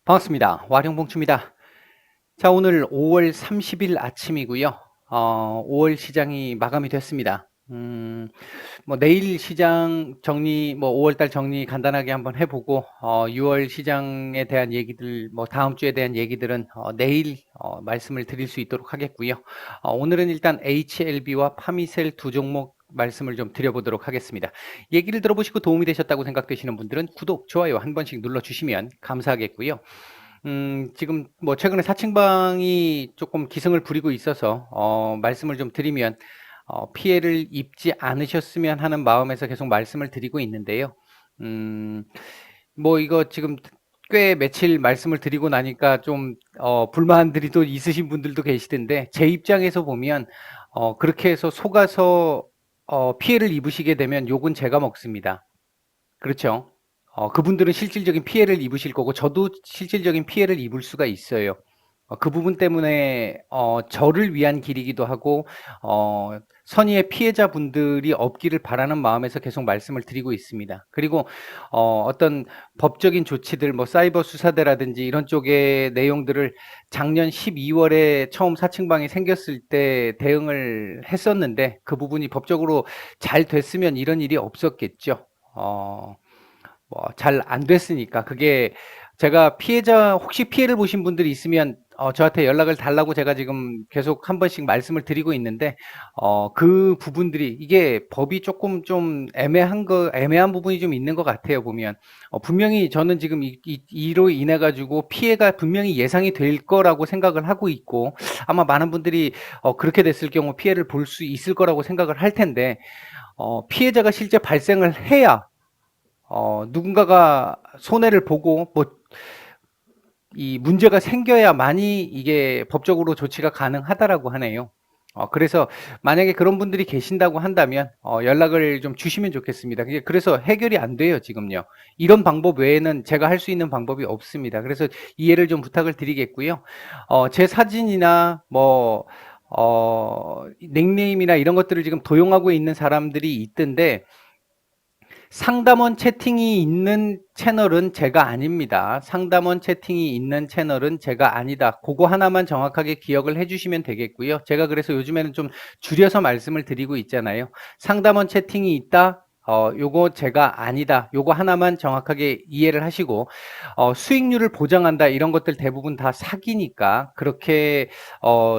반갑습니다. 와룡봉추입니다. 자, 오늘 5월 30일 아침이고요. 5월 시장이 마감이 됐습니다. 내일 시장 정리, 5월 달 정리 간단하게 한번 해보고, 6월 시장에 대한 얘기들, 다음 주에 대한 얘기들은 내일 말씀을 드릴 수 있도록 하겠고요. 오늘은 일단 HLB와 파미셀 두 종목 말씀을 좀 드려보도록 하겠습니다. 얘기를 들어보시고 도움이 되셨다고 생각되시는 분들은 구독, 좋아요 한 번씩 눌러주시면 감사하겠고요. 지금 최근에 사칭방이 조금 기승을 부리고 있어서 말씀을 좀 드리면 피해를 입지 않으셨으면 하는 마음에서 계속 말씀을 드리고 있는데요. 이거 지금 꽤 며칠 말씀을 드리고 나니까 좀 불만들이 또 있으신 분들도 계시던데, 제 입장에서 보면 그렇게 해서 속아서 피해를 입으시게 되면 욕은 제가 먹습니다. 그렇죠? 그분들은 실질적인 피해를 입으실 거고 저도 실질적인 피해를 입을 수가 있어요. 그 부분 때문에 저를 위한 길이기도 하고 선의의 피해자분들이 없기를 바라는 마음에서 계속 말씀을 드리고 있습니다. 그리고 어떤 법적인 조치들, 사이버 수사대라든지 이런 쪽의 내용들을 작년 12월에 처음 사칭방이 생겼을 때 대응을 했었는데, 그 부분이 법적으로 잘 됐으면 이런 일이 없었겠죠. 잘 안 됐으니까. 그게 제가 혹시 피해를 보신 분들이 있으면 저한테 연락을 달라고 제가 지금 계속 한 번씩 말씀을 드리고 있는데, 그 부분들이, 이게 법이 조금 좀 애매한 부분이 좀 있는 것 같아요, 보면. 분명히 저는 지금 이로 인해 가지고 피해가 분명히 예상이 될 거라고 생각을 하고 있고, 아마 많은 분들이 그렇게 됐을 경우 피해를 볼 수 있을 거라고 생각을 할 텐데, 피해자가 실제 발생을 해야 누군가가 손해를 보고 이 문제가 생겨야만이 이게 법적으로 조치가 가능하다라고 하네요. 그래서 만약에 그런 분들이 계신다고 한다면 연락을 좀 주시면 좋겠습니다. 그래서 해결이 안 돼요, 지금요. 이런 방법 외에는 제가 할 수 있는 방법이 없습니다. 그래서 이해를 좀 부탁을 드리겠고요. 제 사진이나 닉네임이나 이런 것들을 지금 도용하고 있는 사람들이 있던데, 상담원 채팅이 있는 채널은 제가 아닙니다. 상담원 채팅이 있는 채널은 제가 아니다. 그거 하나만 정확하게 기억을 해주시면 되겠고요. 제가 그래서 요즘에는 좀 줄여서 말씀을 드리고 있잖아요. 상담원 채팅이 있다. 요거 제가 아니다. 요거 하나만 정확하게 이해를 하시고, 수익률을 보장한다. 이런 것들 대부분 다 사기니까 그렇게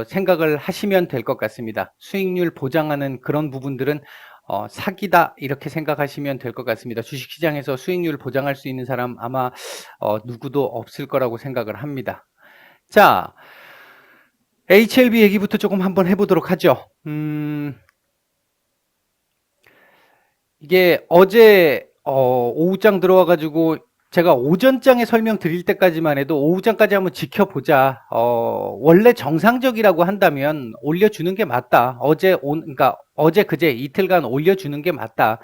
생각을 하시면 될 것 같습니다. 수익률 보장하는 그런 부분들은 사기다, 이렇게 생각하시면 될 것 같습니다. 주식시장에서 수익률을 보장할 수 있는 사람 아마 누구도 없을 거라고 생각을 합니다. 자, HLB 얘기부터 조금 한번 해보도록 하죠. 이게 어제 오후장 들어와가지고 제가 오전장에 설명드릴 때까지만 해도 오후장까지 한번 지켜보자. 원래 정상적이라고 한다면 올려주는 게 맞다. 그러니까 어제 그제 이틀간 올려주는 게 맞다.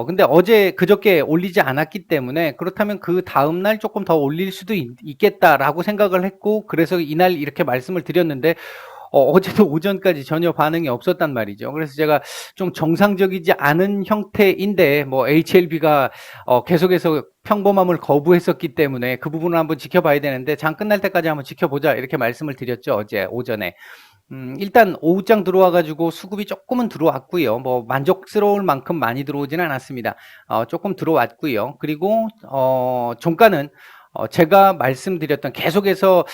근데 어제 그저께 올리지 않았기 때문에, 그렇다면 그 다음날 조금 더 올릴 수도 있겠다라고 생각을 했고, 그래서 이날 이렇게 말씀을 드렸는데, 어제도 오전까지 전혀 반응이 없었단 말이죠. 그래서 제가 좀 정상적이지 않은 형태인데, HLB가 계속해서 평범함을 거부했었기 때문에 그 부분을 한번 지켜봐야 되는데, 장 끝날 때까지 한번 지켜보자, 이렇게 말씀을 드렸죠, 어제 오전에. 일단 오후장 들어와가지고 수급이 조금은 들어왔고요. 만족스러울 만큼 많이 들어오지는 않았습니다. 조금 들어왔고요. 그리고 종가는 제가 말씀드렸던, 계속해서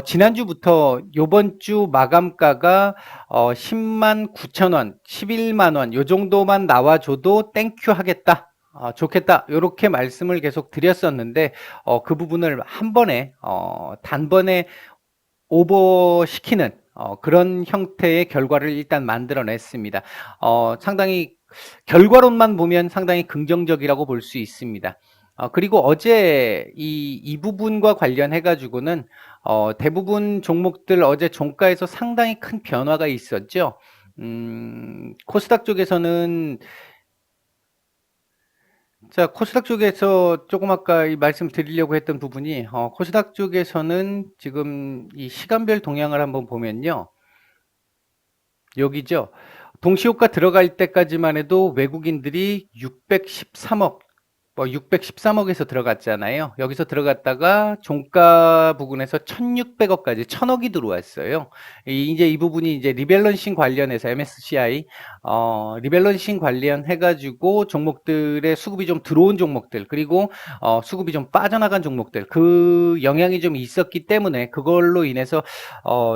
지난주부터 요번 주 마감가가 10만 9천 원, 11만 원 요 정도만 나와줘도 땡큐 하겠다. 좋겠다, 이렇게 말씀을 계속 드렸었는데, 그 부분을 한 번에 단번에 오버시키는 그런 형태의 결과를 일단 만들어냈습니다. 상당히 결과론만 보면 상당히 긍정적이라고 볼 수 있습니다. 그리고 어제 이 부분과 관련해 가지고는 대부분 종목들 어제 종가에서 상당히 큰 변화가 있었죠. 코스닥 쪽에서는, 자, 코스닥 쪽에서 조금 아까 말씀 드리려고 했던 부분이, 코스닥 쪽에서는 지금 이 시간별 동향을 한번 보면요. 여기죠. 동시효과 들어갈 때까지만 해도 외국인들이 613억, 613억에서 들어갔잖아요. 여기서 들어갔다가 종가 부근에서 1,600억까지 1,000억이 들어왔어요. 이제 이 부분이 이제 리밸런싱 관련해서 MSCI 리밸런싱 관련해 가지고 종목들의 수급이 좀 들어온 종목들, 그리고 수급이 좀 빠져나간 종목들, 그 영향이 좀 있었기 때문에 그걸로 인해서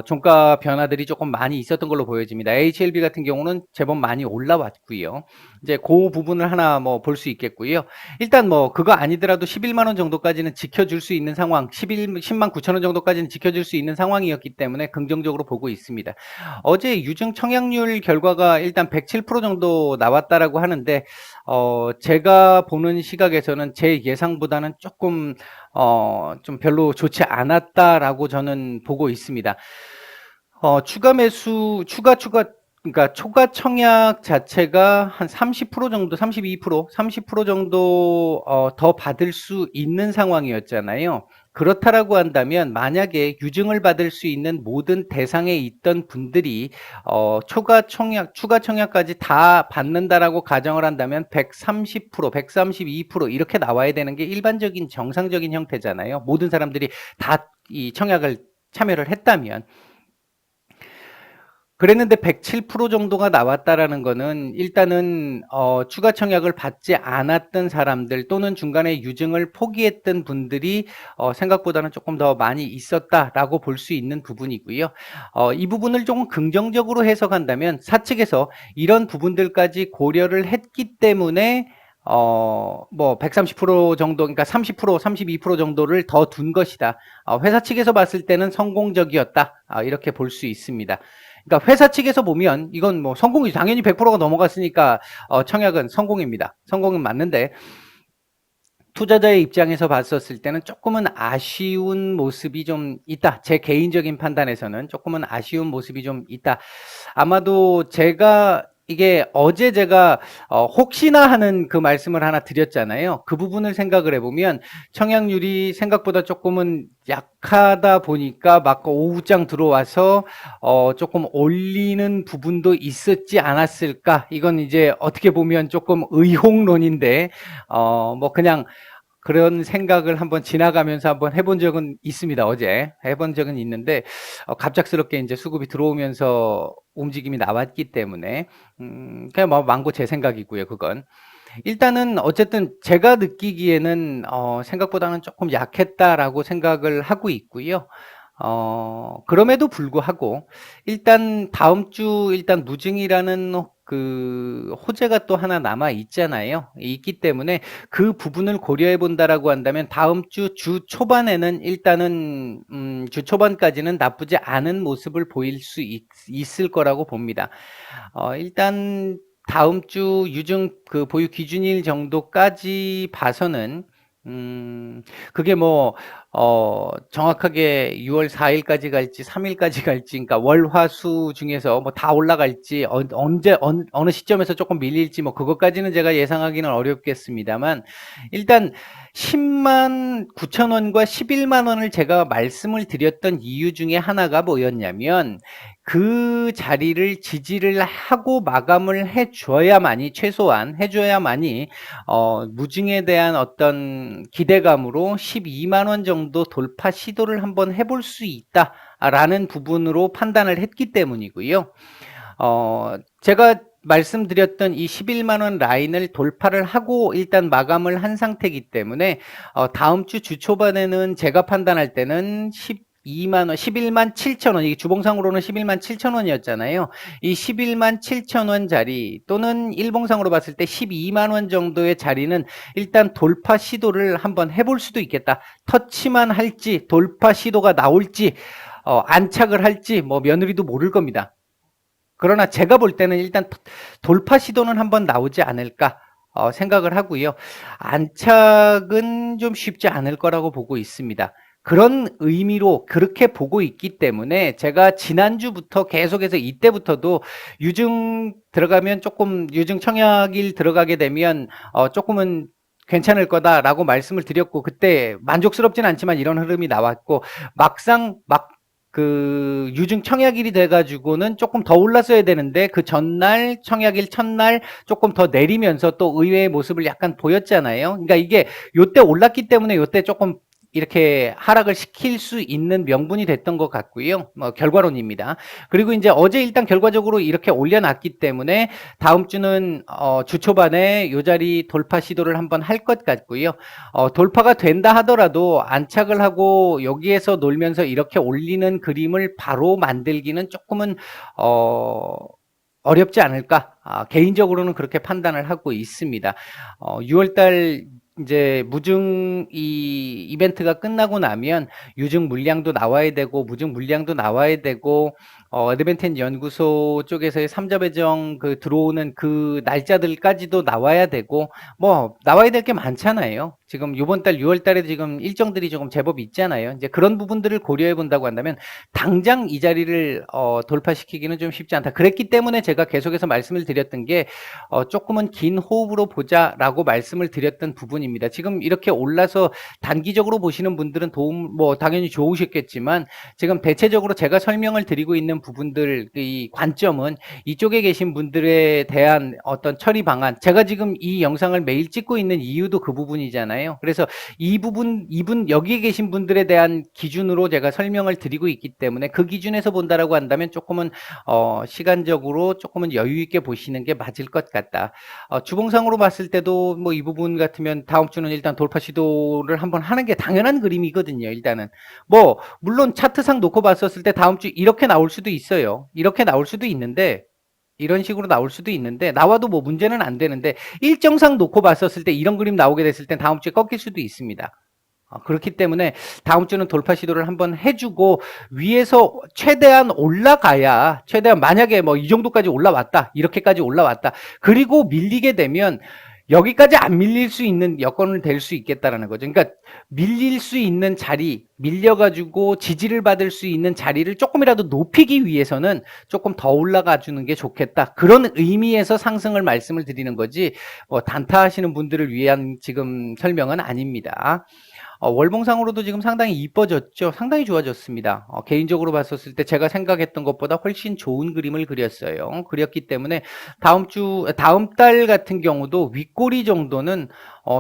종가 변화들이 조금 많이 있었던 걸로 보여집니다. HLB 같은 경우는 제법 많이 올라왔고요. 이제 그 부분을 하나 뭐 볼 수 있겠고요. 일단 뭐 그거 아니더라도 11만 원 정도까지는 지켜줄 수 있는 상황, 10만 9천 원 정도까지는 지켜줄 수 있는 상황이었기 때문에 긍정적으로 보고 있습니다. 어제 유증 청약률 결과가 일단 107% 정도 나왔다라고 하는데 제가 보는 시각에서는 제 예상보다는 조금 좀 별로 좋지 않았다라고 저는 보고 있습니다. 추가 매수, 그러니까 초과 청약 자체가 한 30% 정도, 32%, 30% 정도 더 받을 수 있는 상황이었잖아요. 그렇다라고 한다면 만약에 유증을 받을 수 있는 모든 대상에 있던 분들이 추가 청약까지 다 받는다라고 가정을 한다면 130%, 132% 이렇게 나와야 되는 게 일반적인 정상적인 형태잖아요. 모든 사람들이 다 이 청약을 참여를 했다면. 그랬는데 107% 정도가 나왔다라는 거는 일단은 추가 청약을 받지 않았던 사람들 또는 중간에 유증을 포기했던 분들이 생각보다는 조금 더 많이 있었다라고 볼 수 있는 부분이고요. 이 부분을 조금 긍정적으로 해석한다면 사측에서 이런 부분들까지 고려를 했기 때문에 뭐 130% 정도, 그러니까 30%, 32% 정도를 더 둔 것이다. 회사 측에서 봤을 때는 성공적이었다. 이렇게 볼 수 있습니다. 그러니까 회사 측에서 보면 이건 뭐 성공이 당연히 100%가 넘어갔으니까 청약은 성공입니다. 성공은 맞는데 투자자의 입장에서 봤었을 때는 조금은 아쉬운 모습이 좀 있다. 제 개인적인 판단에서는 조금은 아쉬운 모습이 좀 있다. 아마도 이게 어제 제가 혹시나 하는 그 말씀을 하나 드렸잖아요. 그 부분을 생각을 해보면 청약률이 생각보다 조금은 약하다 보니까 막 오후장 들어와서 조금 올리는 부분도 있었지 않았을까. 이건 이제 어떻게 보면 조금 의혹론인데 뭐 그냥 그런 생각을 한번 지나가면서 한번 해본 적은 있습니다. 어제 해본 적은 있는데 갑작스럽게 이제 수급이 들어오면서 움직임이 나왔기 때문에 그냥 뭐 망고 제 생각이고요. 그건 일단은 어쨌든 제가 느끼기에는 생각보다는 조금 약했다라고 생각을 하고 있고요. 그럼에도 불구하고 일단 다음 주 일단 무증이라는 그 호재가 또 하나 남아 있잖아요. 있기 때문에 그 부분을 고려해 본다라고 한다면 다음 주 초반에는 일단은 주 초반까지는 나쁘지 않은 모습을 보일 수 있을 거라고 봅니다. 일단 다음 주 유증 그 보유 기준일 정도까지 봐서는 그게 뭐 정확하게 6월 4일까지 갈지 3일까지 갈지, 그러니까 월, 화, 수 중에서 뭐 다 올라갈지 언제 어느 시점에서 조금 밀릴지 뭐 그것까지는 제가 예상하기는 어렵겠습니다만 일단 10만 9천 원과 11만 원을 제가 말씀을 드렸던 이유 중에 하나가 뭐였냐면 그 자리를 지지를 하고 마감을 해줘야만이 최소한 해줘야만이 무증에 대한 어떤 기대감으로 12만 원 정도 돌파 시도를 한번 해볼 수 있다라는 부분으로 판단을 했기 때문이고요. 제가 말씀드렸던 이 11만 원 라인을 돌파를 하고 일단 마감을 한 상태이기 때문에 다음 주 초반에는 제가 판단할 때는 12만 원, 11만 7천 원, 이게 주봉상으로는 11만 7천 원이었잖아요. 이 11만 7천 원 자리 또는 일봉상으로 봤을 때 12만 원 정도의 자리는 일단 돌파 시도를 한번 해볼 수도 있겠다. 터치만 할지 돌파 시도가 나올지 안착을 할지 뭐 며느리도 모를 겁니다. 그러나 제가 볼 때는 일단 돌파 시도는 한번 나오지 않을까 생각을 하고요. 안착은 좀 쉽지 않을 거라고 보고 있습니다. 그런 의미로 그렇게 보고 있기 때문에 제가 지난주부터 계속해서 이때부터도 유증 들어가면 조금 유증 청약일 들어가게 되면 조금은 괜찮을 거다라고 말씀을 드렸고 그때 만족스럽진 않지만 이런 흐름이 나왔고 막상 그 유증 청약일이 돼가지고는 조금 더 올랐어야 되는데 그 전날 청약일 첫날 조금 더 내리면서 또 의외의 모습을 약간 보였잖아요. 그러니까 이게 요때 올랐기 때문에 요때 조금 이렇게 하락을 시킬 수 있는 명분이 됐던 것 같고요. 뭐 결과론입니다. 그리고 이제 어제 일단 결과적으로 이렇게 올려놨기 때문에 다음 주는 주 초반에 요 자리 돌파 시도를 한번 할 것 같고요. 돌파가 된다 하더라도 안착을 하고 여기에서 놀면서 이렇게 올리는 그림을 바로 만들기는 조금은 어렵지 않을까? 개인적으로는 그렇게 판단을 하고 있습니다. 6월달 이제 무증 이벤트가 끝나고 나면 유증 물량도 나와야 되고 무증 물량도 나와야 되고 어드밴텐 연구소 쪽에서의 삼자 배정 그 들어오는 그 날짜들까지도 나와야 되고 뭐 나와야 될 게 많잖아요. 지금 이번 달 6월 달에 지금 일정들이 조금 제법 있잖아요. 이제 그런 부분들을 고려해 본다고 한다면 당장 이 자리를 돌파시키기는 좀 쉽지 않다. 그랬기 때문에 제가 계속해서 말씀을 드렸던 게 조금은 긴 호흡으로 보자라고 말씀을 드렸던 부분입니다. 지금 이렇게 올라서 단기적으로 보시는 분들은 도움 뭐 당연히 좋으셨겠지만 지금 대체적으로 제가 설명을 드리고 있는 부분들 이 관점은 이쪽에 계신 분들에 대한 어떤 처리 방안, 제가 지금 이 영상을 매일 찍고 있는 이유도 그 부분이잖아요. 그래서 이분 여기에 계신 분들에 대한 기준으로 제가 설명을 드리고 있기 때문에 그 기준에서 본다라고 한다면 조금은 시간적으로 조금은 여유 있게 보시는 게 맞을 것 같다. 주봉상으로 봤을 때도 뭐 이 부분 같으면 다음 주는 일단 돌파 시도를 한번 하는 게 당연한 그림이거든요. 일단은 뭐 물론 차트상 놓고 봤었을 때 다음 주 이렇게 나올 수도 있어요. 이렇게 나올 수도 있는데 이런 식으로 나올 수도 있는데 나와도 뭐 문제는 안 되는데 일정상 놓고 봤었을 때 이런 그림 나오게 됐을 땐 다음 주에 꺾일 수도 있습니다. 그렇기 때문에 다음 주는 돌파 시도를 한번 해주고 위에서 최대한 올라가야 최대한 만약에 뭐 이 정도까지 올라왔다 이렇게까지 올라왔다 그리고 밀리게 되면 여기까지 안 밀릴 수 있는 여건을 될 수 있겠다라는 거죠. 그러니까 밀릴 수 있는 자리, 밀려가지고 지지를 받을 수 있는 자리를 조금이라도 높이기 위해서는 조금 더 올라가 주는 게 좋겠다. 그런 의미에서 상승을 말씀을 드리는 거지 단타하시는 분들을 위한 지금 설명은 아닙니다. 월봉상으로도 지금 상당히 이뻐졌죠. 상당히 좋아졌습니다. 개인적으로 봤었을 때 제가 생각했던 것보다 훨씬 좋은 그림을 그렸어요. 그렸기 때문에 다음 달 같은 경우도 윗꼬리 정도는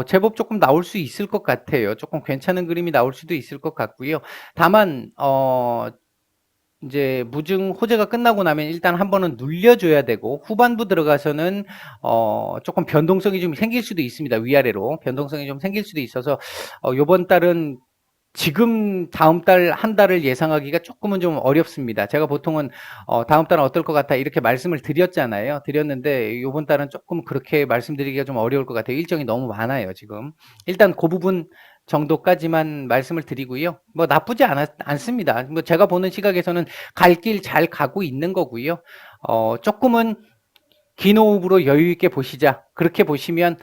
제법 조금 나올 수 있을 것 같아요. 조금 괜찮은 그림이 나올 수도 있을 것 같고요. 다만 이제 무증 호재가 끝나고 나면 일단 한 번은 눌려줘야 되고 후반부 들어가서는 조금 변동성이 좀 생길 수도 있습니다. 위아래로 변동성이 좀 생길 수도 있어서 요번 달은 지금 다음 달 한 달을 예상하기가 조금은 좀 어렵습니다. 제가 보통은 다음 달은 어떨 것 같아 이렇게 말씀을 드렸잖아요. 드렸는데 요번 달은 조금 그렇게 말씀드리기가 좀 어려울 것 같아요. 일정이 너무 많아요. 지금 일단 그 부분 정도까지만 말씀을 드리고요. 뭐 나쁘지 않습니다. 뭐 제가 보는 시각에서는 갈 길 잘 가고 있는 거고요. 조금은 긴 호흡으로 여유 있게 보시자. 그렇게 보시면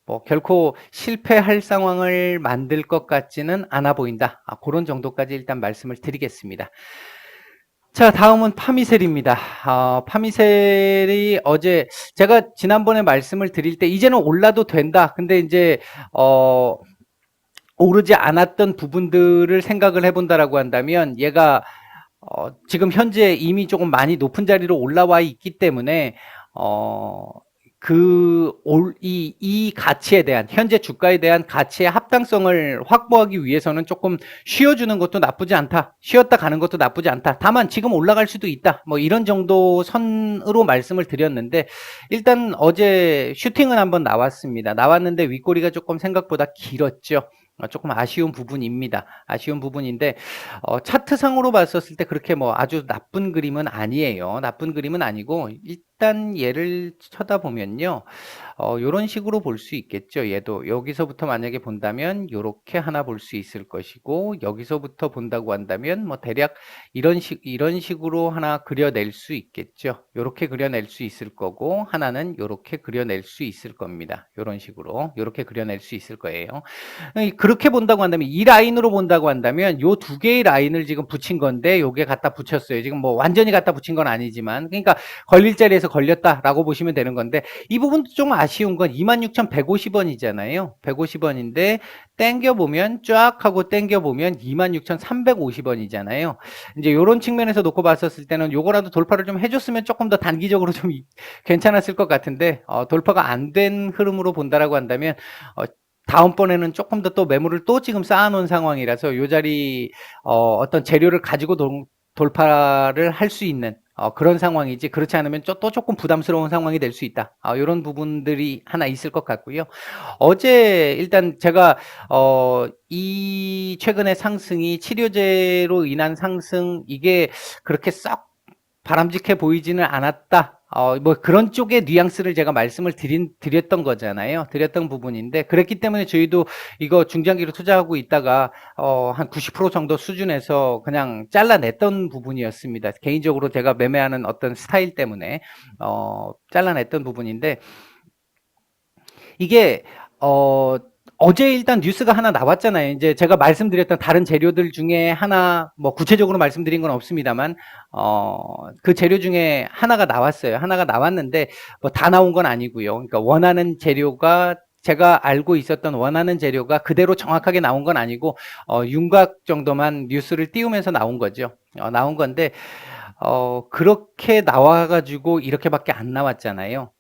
뭐 결코 실패할 상황을 만들 것 같지는 않아 보인다. 그런 정도까지 일단 말씀을 드리겠습니다. 자, 다음은 파미셀입니다. 파미셀이 어제 제가 지난번에 말씀을 드릴 때 이제는 올라도 된다. 근데 이제 오르지 않았던 부분들을 생각을 해본다라고 한다면 얘가 지금 현재 이미 조금 많이 높은 자리로 올라와 있기 때문에 이 가치에 대한 현재 주가에 대한 가치의 합당성을 확보하기 위해서는 조금 쉬어주는 것도 나쁘지 않다. 쉬었다 가는 것도 나쁘지 않다. 다만 지금 올라갈 수도 있다. 뭐 이런 정도 선으로 말씀을 드렸는데 일단 어제 슈팅은 한번 나왔습니다. 나왔는데 윗꼬리가 조금 생각보다 길었죠. 조금 아쉬운 부분입니다. 아쉬운 부분인데 차트상으로 봤었을 때 그렇게 뭐 아주 나쁜 그림은 아니에요. 나쁜 그림은 아니고 일단 얘를 쳐다보면요. 요런 식으로 볼 수 있겠죠. 얘도 여기서부터 만약에 본다면 요렇게 하나 볼 수 있을 것이고 여기서부터 본다고 한다면 뭐 대략 이런 식으로 하나 그려낼 수 있겠죠. 요렇게 그려낼 수 있을 거고 하나는 요렇게 그려낼 수 있을 겁니다. 요런 식으로 요렇게 그려낼 수 있을 거예요. 그렇게 본다고 한다면 이 라인으로 본다고 한다면 요 두 개의 라인을 지금 붙인 건데 요게 갖다 붙였어요. 지금 뭐 완전히 갖다 붙인 건 아니지만 그러니까 걸릴 자리에서 중에서 걸렸다라고 보시면 되는 건데, 이 부분도 좀 아쉬운 건 26,150원이잖아요. 150원인데 땡겨보면 쫙 하고 땡겨보면 26,350원이잖아요. 이제 요런 측면에서 놓고 봤었을 때는 요거라도 돌파를 좀 해줬으면 조금 더 단기적으로 좀 괜찮았을 것 같은데, 돌파가 안 된 흐름으로 본다라고 한다면 다음번에는 조금 더 또 매물을 또 지금 쌓아놓은 상황이라서 요 자리 어떤 재료를 가지고 돌파를 할 수 있는 그런 상황이지, 그렇지 않으면 또 조금 부담스러운 상황이 될 수 있다. 이런 부분들이 하나 있을 것 같고요. 어제 일단 제가 이 최근의 상승이 치료제로 인한 상승, 이게 그렇게 썩 바람직해 보이지는 않았다. 뭐 그런 쪽의 뉘앙스를 제가 말씀을 드렸던 거잖아요. 드렸던 부분인데, 그랬기 때문에 저희도 이거 중장기로 투자하고 있다가 한 90% 정도 수준에서 그냥 잘라냈던 부분이었습니다. 개인적으로 제가 매매하는 어떤 스타일 때문에 잘라냈던 부분인데, 이게 어제 일단 뉴스가 하나 나왔잖아요. 이제 제가 말씀드렸던 다른 재료들 중에 하나, 뭐 구체적으로 말씀드린 건 없습니다만, 그 재료 중에 하나가 나왔어요. 하나가 나왔는데, 뭐 다 나온 건 아니고요. 그러니까 원하는 재료가, 제가 알고 있었던 원하는 재료가 그대로 정확하게 나온 건 아니고, 윤곽 정도만 뉴스를 띄우면서 나온 거죠. 나온 건데, 그렇게 나와가지고 이렇게밖에 안 나왔잖아요.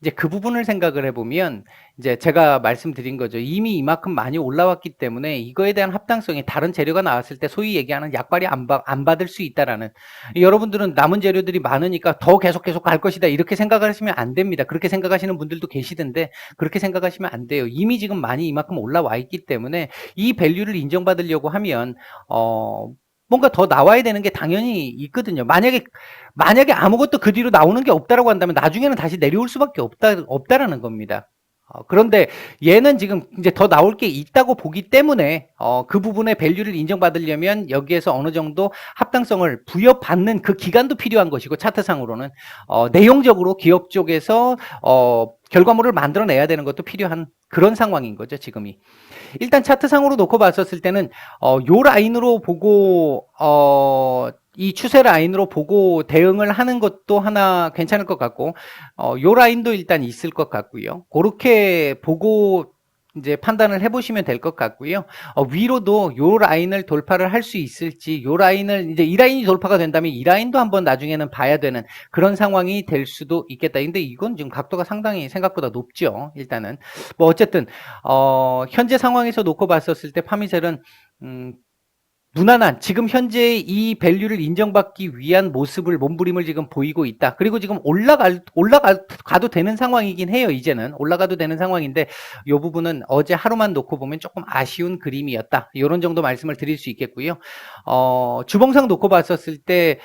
이제 그 부분을 생각을 해보면, 이제 제가 말씀드린 거죠. 이미 이만큼 많이 올라왔기 때문에 이거에 대한 합당성이, 다른 재료가 나왔을 때 소위 얘기하는 약발이 안 받을 수 있다라는, 여러분들은 남은 재료들이 많으니까 더 계속 갈 것이다, 이렇게 생각하시면 안 됩니다. 그렇게 생각하시는 분들도 계시던데, 그렇게 생각하시면 안 돼요. 이미 지금 많이 이만큼 올라와 있기 때문에 이 밸류를 인정받으려고 하면 뭔가 더 나와야 되는 게 당연히 있거든요. 만약에 아무것도 그 뒤로 나오는 게 없다라고 한다면 나중에는 다시 내려올 수밖에 없다라는 겁니다. 그런데 얘는 지금 이제 더 나올 게 있다고 보기 때문에 그 부분의 밸류를 인정받으려면 여기에서 어느 정도 합당성을 부여받는 그 기간도 필요한 것이고, 차트상으로는 내용적으로 기업 쪽에서 결과물을 만들어내야 되는 것도 필요한 그런 상황인 거죠, 지금이. 일단 차트상으로 놓고 봤었을 때는 요 라인으로 보고 이 추세 라인으로 보고 대응을 하는 것도 하나 괜찮을 것 같고, 요 라인도 일단 있을 것 같고요. 그렇게 보고 이제 판단을 해보시면 될 것 같고요. 위로도 요 라인을 돌파를 할 수 있을지, 요 라인을 이제 이 라인이 돌파가 된다면 이 라인도 한번 나중에는 봐야 되는 그런 상황이 될 수도 있겠다. 근데 이건 지금 각도가 상당히 생각보다 높죠. 일단은 뭐 어쨌든 현재 상황에서 놓고 봤었을 때 파미셀은 무난한, 지금 현재 이 밸류를 인정받기 위한 모습을, 몸부림을 지금 보이고 있다. 그리고 지금 올라가도 되는 상황이긴 해요. 이제는 올라가도 되는 상황인데, 이 부분은 어제 하루만 놓고 보면 조금 아쉬운 그림이었다, 이런 정도 말씀을 드릴 수 있겠고요. 주봉상 놓고 봤었을 때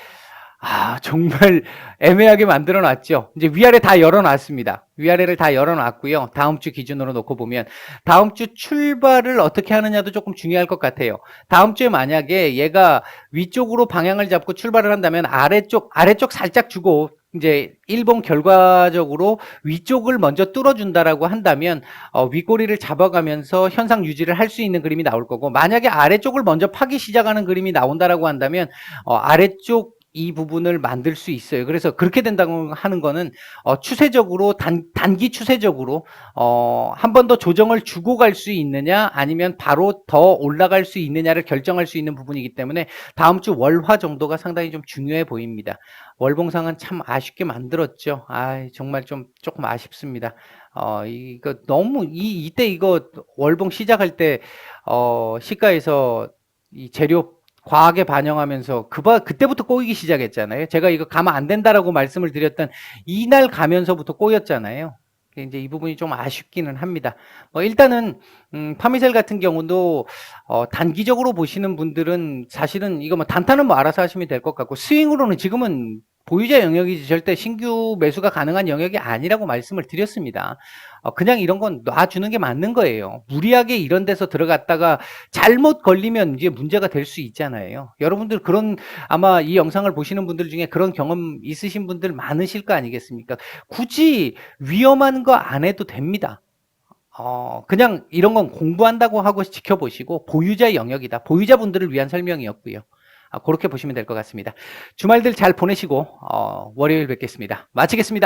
정말 애매하게 만들어 놨죠. 이제 위아래 다 열어놨습니다. 위아래를 다 열어놨고요. 다음 주 기준으로 놓고 보면 다음 주 출발을 어떻게 하느냐도 조금 중요할 것 같아요. 다음 주에 만약에 얘가 위쪽으로 방향을 잡고 출발을 한다면 아래쪽 살짝 주고, 이제 일본 결과적으로 위쪽을 먼저 뚫어준다라고 한다면 윗꼬리를 잡아가면서 현상 유지를 할 수 있는 그림이 나올 거고, 만약에 아래쪽을 먼저 파기 시작하는 그림이 나온다라고 한다면 아래쪽 이 부분을 만들 수 있어요. 그래서 그렇게 된다고 하는 거는 추세적으로 단기 추세적으로 한 번 더 조정을 주고 갈 수 있느냐, 아니면 바로 더 올라갈 수 있느냐를 결정할 수 있는 부분이기 때문에 다음 주 월화 정도가 상당히 좀 중요해 보입니다. 월봉상은 참 아쉽게 만들었죠. 정말 조금 아쉽습니다. 이거 너무 이때 이거 월봉 시작할 때 시가에서 이 재료 과하게 반영하면서 그때부터 꼬이기 시작했잖아요. 제가 이거 가면 안 된다라고 말씀을 드렸던 이날 가면서부터 꼬였잖아요. 이제 이 부분이 좀 아쉽기는 합니다. 일단은 파미셀 같은 경우도 단기적으로 보시는 분들은 사실은 이거 뭐 단타는 뭐 알아서 하시면 될 것 같고, 스윙으로는 지금은 보유자 영역이지 절대 신규 매수가 가능한 영역이 아니라고 말씀을 드렸습니다. 그냥 이런 건 놔주는 게 맞는 거예요. 무리하게 이런 데서 들어갔다가 잘못 걸리면 이제 문제가 될 수 있잖아요. 여러분들 아마 이 영상을 보시는 분들 중에 그런 경험 있으신 분들 많으실 거 아니겠습니까? 굳이 위험한 거 안 해도 됩니다. 그냥 이런 건 공부한다고 하고 지켜보시고, 보유자 영역이다. 보유자분들을 위한 설명이었고요. 그렇게 보시면 될 것 같습니다. 주말들 잘 보내시고 월요일 뵙겠습니다. 마치겠습니다.